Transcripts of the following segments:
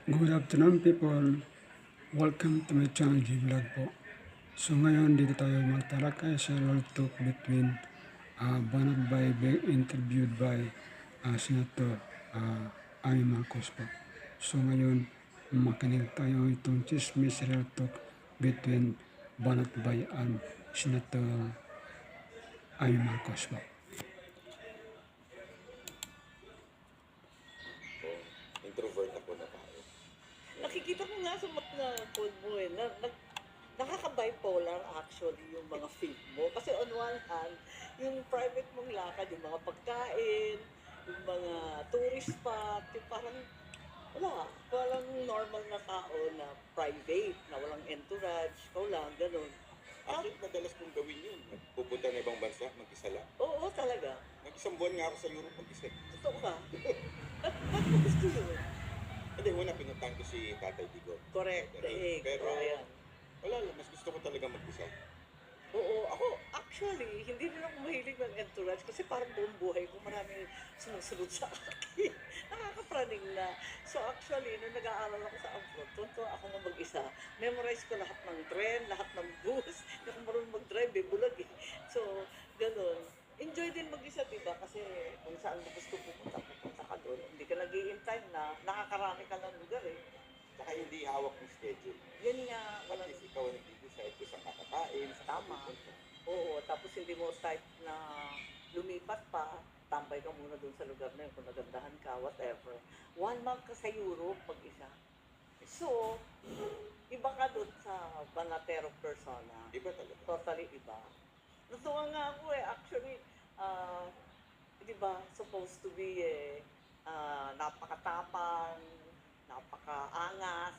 Good afternoon people. Welcome to my channel G-Vlog po. So ngayon dito tayo magtalakay sa World Talk between Banat by being interviewed by Senator Amy Marcos po. So ngayon makinig tayo itong chismis Real Talk between Banat by and Senator Amy Marcos po. Introvert ako na tao. Nakikita ko nga sa mga code mo nakaka-bipolar actually yung mga feed mo. Kasi on one hand, yung private mong lakad, yung mga pagkain, yung mga tourist spot, yung parang walang normal na tao na private, na walang entourage, ikaw lang, ganun. Actually, madalas kong gawin yun. Pupunta na ibang bansa, mag-isa lang. Oo, talaga. Nag-isang buwan nga ako sa Europe mag-isa. Totoo ka. Ba't mo gusto yun? Hindi, una pinuntahan ko si Tatay Digo. Correct. Pero, Ayan. wala lang, mas gusto ko talaga mag-isa. Oo, ako actually, hindi rin ako mahilig ng entourage kasi parang buong buhay ko maraming sumusunod sa akin. Nakakapraning na. So actually, nung nag-aaral ako sa abroad, tunto ako na mag-isa. Memorize ko lahat ng tren, lahat ng bus. Hindi ako marunong mag-drive, bulag eh. So, ganun. Enjoy din mag-isa, diba? Kasi kung saan mo gusto pupunta ka doon. Hindi ka nag-i-in-time na nakakarami ka ng lugar eh. Saka hindi hawak ng schedule. Yun nga, At walang least ikaw ang nag-decide kung saan kakakain, saan Tama. pupunta. Oo, tapos hindi mo type na lumipat pa, tambay ka muna dun sa lugar na yun kung nagandahan ka, whatever. 1 month ka sa Europe, mag-isa. So, iba ka dun sa Banatero persona. Iba talaga. Totally iba. Natuwa nga ako eh, actually, di ba, supposed to be napakatapang, napakaangas.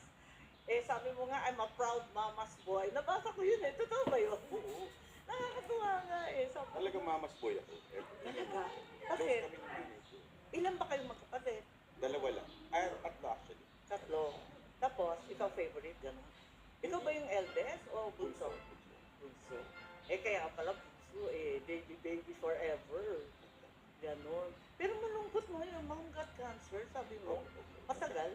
Sabi mo nga, I'm a proud mama's boy. Nabasa ko yun eh. Totoo ba yun? Oo. Nakakatuwa nga eh. Sabi ko, Talagang mamas boy ako. talaga? Close Bakit? kami ng nanay ko. Ilan ba kayong magkapatid? Dalawa lang. Ay, tatlo actually. 3. Tapos, ikaw favorite, gano'n? Ikaw ba yung eldest o bunso? Bunso. Kaya pala bunso baby forever. Ganon. Pero malungkot mo yung mga gut cancer, sabi mo. Matagal?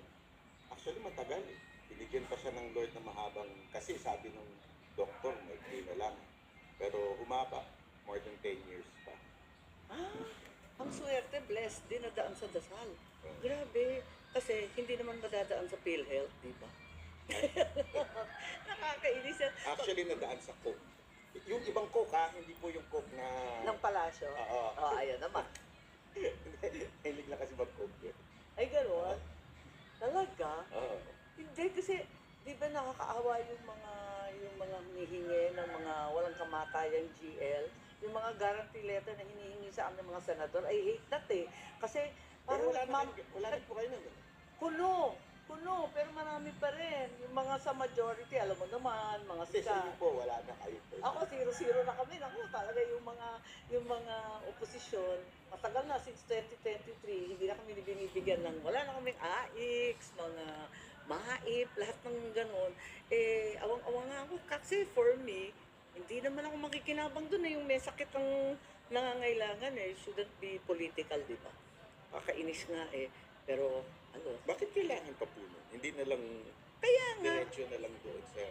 Actually, matagal eh. Binigyan pa siya ng Lord na mahabang, kasi sabi ng doktor, may na lang. Pero humaba, more than 10 years pa. Ang swerte, blessed din nadaan sa dasal. Grabe. Kasi hindi naman madadaan sa PhilHealth, di ba? Nakakainis yan. Actually, nadaan sa Coke. Yung ibang Coke ha, hindi po yung Coke na... Ng palasyo? Oo. Ayan naman. Hilig lang kasi mag-Coke yun. Ay, gano'n? Talaga? Oo. Hindi, kasi di ba nakakaawa yung mga hinihingi ng mga walang kamatayang GL, yung mga guarantee letter na hinihingi sa aming mga senador, I hate that eh. Kasi Pero parang wala na po kayo nun. kuno, pero marami pa rin. Yung mga sa majority, alam mo naman, mga Kasi sa inyo sika. po, wala na kayo. Ako, 0-0 na kami. Ako, talaga yung mga oposisyon, matagal na, since 2023, hindi na kami binibigyan ng, wala na kaming AIX, mga MAIP, lahat ng ganon. Awang-awang nga ako. Kasi for me, hindi naman ako makikinabang dun yung may sakit ang nangangailangan shouldn't be political, di ba? Kakainis nga pero Bakit kailangan pa po nun? Hindi na lang, kaya nga, diretso na lang doon sa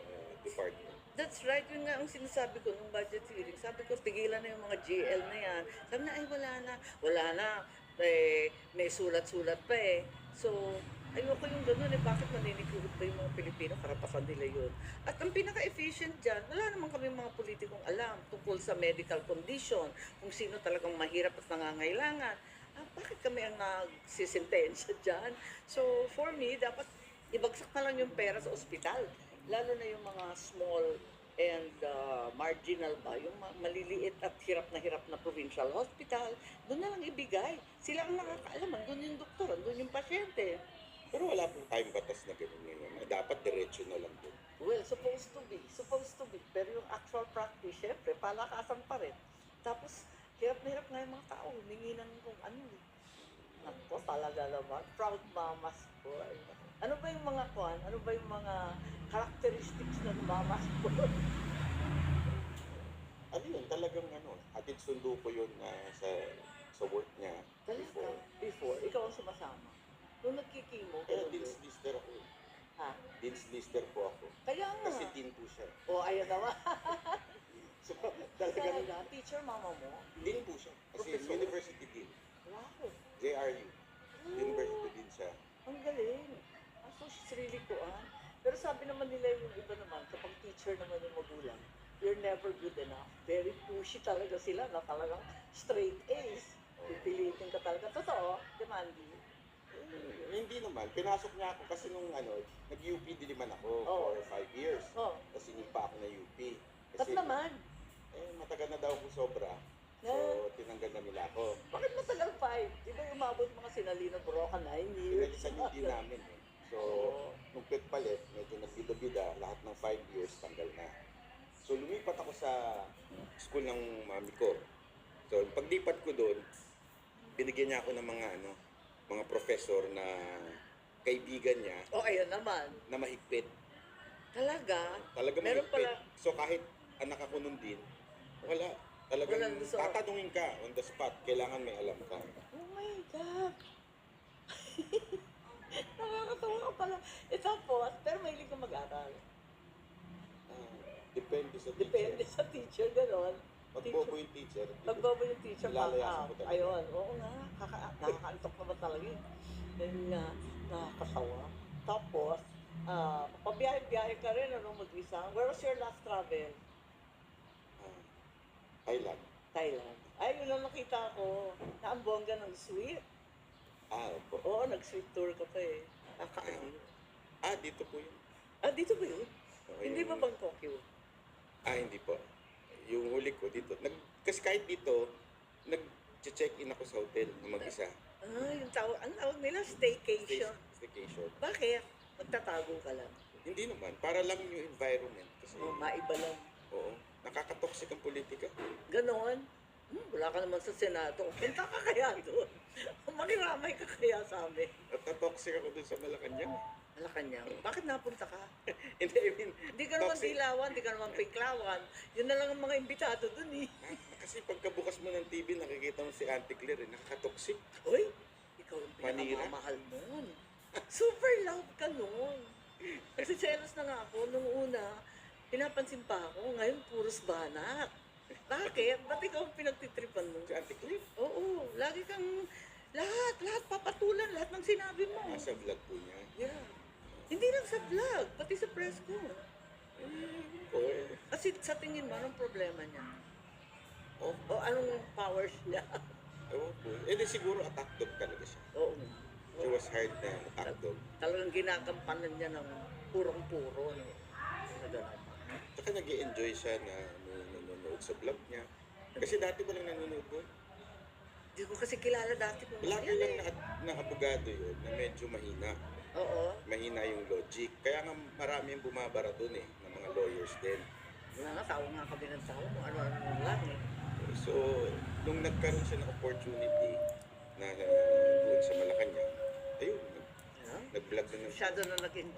department. that's right, yun nga ang sinasabi ko nung budget hearing. Sabi ko, tigilan na yung mga GL na yan. Sabi na, wala na. May sulat-sulat pa So, ayoko yung gano'n bakit maninikuhot ba yung mga Pilipino? Karapatan nila yun. At ang pinaka-efficient dyan, wala naman kami mga politikong alam tungkol sa medical condition, kung sino talagang mahirap at nangangailangan. Bakit kami ang nagsisintensya dyan? So, for me, dapat ibagsak na lang yung pera sa ospital. Lalo na yung mga small and marginal ba, yung maliliit at hirap na provincial hospital, doon na lang ibigay. Sila ang nakakaalam, doon yung doktor, doon yung pasyente. Pero wala pong time batas na gano'n ngayon. Dapat diretso na lang doon. Well, supposed to be. Pero yung actual practice, syempre, palakasan pa rin. Tapos, hirap na hirap nga yung mga tao, humingi ng kung ano Ako, talaga naman, proud mama's boy. Ano ba yung mga ano ba yung mga characteristics ng mama's boy? Ano yun, talagang hatid sundo ko yun sa work niya Talaga, before, ikaw ang sumasama. Nung nagkikimo, Kaya dinis-dister ako. Dean's lister po ako. Kaya nga. Kasi dean po siya. O, ayun naman. So, talagang Talaga, teacher mama mo? dean po siya. Kasi Professor? university dean. Wow. JRU. University dean siya. Ang galing. So, she's really kuan. Pero sabi naman nila yung iba naman, kapag teacher naman yung magulang, you're never good enough. Very pushy talaga sila na talagang straight A's. Pipilitin ka talaga. Totoo, demanding. Hindi naman. Pinasok niya ako kasi nung nag-UP din naman ako Oo. for 5 years. Oh, Tapos sinipa ako na UP. ba't naman? Matagal na daw ako sobra. So, tinanggal na nila ako. Bakit matagal 5? Di ba umabot mga sinalino Broca 9 years? Pinalisan yung dean namin eh. So, nung palit, medyo nagbida-bida, lahat ng 5 years tanggal na. So, lumipat ako sa school ng mami ko. So, paglipat ko doon, binigyan niya ako ng mga professor na kaibigan niya O, ayun naman. na mahigpit. Talaga? Talaga Meron mahigpit. pala- So, kahit anak ako nun din, wala. Talagang Walang gusto. tatanungin ka on the spot. Kailangan may alam ka. Oh my God! Nakakatawa ka pala. E tapos, pero mahilig ka mag-aral. Depende sa teacher. Depende sa teacher, gano'n. Pagbobo yung teacher. Pagbobo yung teacher, pang Nilalayasan out. ko talaga. Ayun, oo nga. Nakakaantok naman talaga yun. Yun nga, nakakasawa. Tapos, pabiyahe-biyahe ka rin, ano, mag-isa. Where was your last travel? Thailand. Thailand. Ay, yun lang nakita ko. Na ang bongga ng sweet. Opo. Oo, nag-sweet tour ka pa eh. Nakakaaliw. Dito po yun. Dito ba yun? Oo, Hindi yung- ba Bangkok yun? Hindi po. Yung huli ko dito. Kasi kahit dito, nag-check-in ako sa hotel na mag-isa. Yung tawag, ang tawag nila, staycation. Staycation. Bakit? Magtatago ka lang. Hindi naman. Para lang yung environment. Kasi, Maiba lang. oo, nakakatoxic ang politika. Ganon. Wala ka naman sa Senado. Punta ka kaya doon. Makiramay ka kaya sa amin. At na-toxic ako dun sa Malacanang. Malacanang. Bakit napunta ka? Hindi, I mean, Hindi ka naman toxic. dilawan, hindi ka naman pinklawan. Yun na lang ang mga imbitado doon eh. Kasi pagkabukas mo ng TV, nakikita mo si Auntie Claire, nakaka-toxic. Uy, ikaw ang Manira. pinakamamahal nun. Super love ka nun. Kasi jealous na nga ako. Nung una, pinapansin pa ako. Ngayon, puros banat. Bakit? Ba't ikaw ang pinagtitripan mo? Si Auntie Claire, Oo, lagi kang lahat papatulan, lahat ng sinabi mo. nasa vlog po niya. Yeah. Hindi lang sa vlog, pati sa press ko. Oo. Kasi sa tingin mo, anong problema niya? O anong powers niya? Ewan po. Di siguro attack dog talaga siya. Oo. She was hired na attack dog. Talagang ginagampanan niya ng purong-puro. No? Na gano'n. Saka nag-enjoy siya na nanonood sa vlog niya. Kasi dati ba lang nanonood ko? Hindi ko kasi kilala dati kung Lagi yan lang eh. na abogado yun na medyo mahina. Oo. Mahina yung logic. Kaya nga marami yung bumabara dun ng mga lawyers din. Wala nga, tao nga kami ng tao kung ano-ano lang eh. So, nung nagkaroon siya ng opportunity na doon sa Malacanang, ayun, Yeah. nag-vlog na Masyado na naging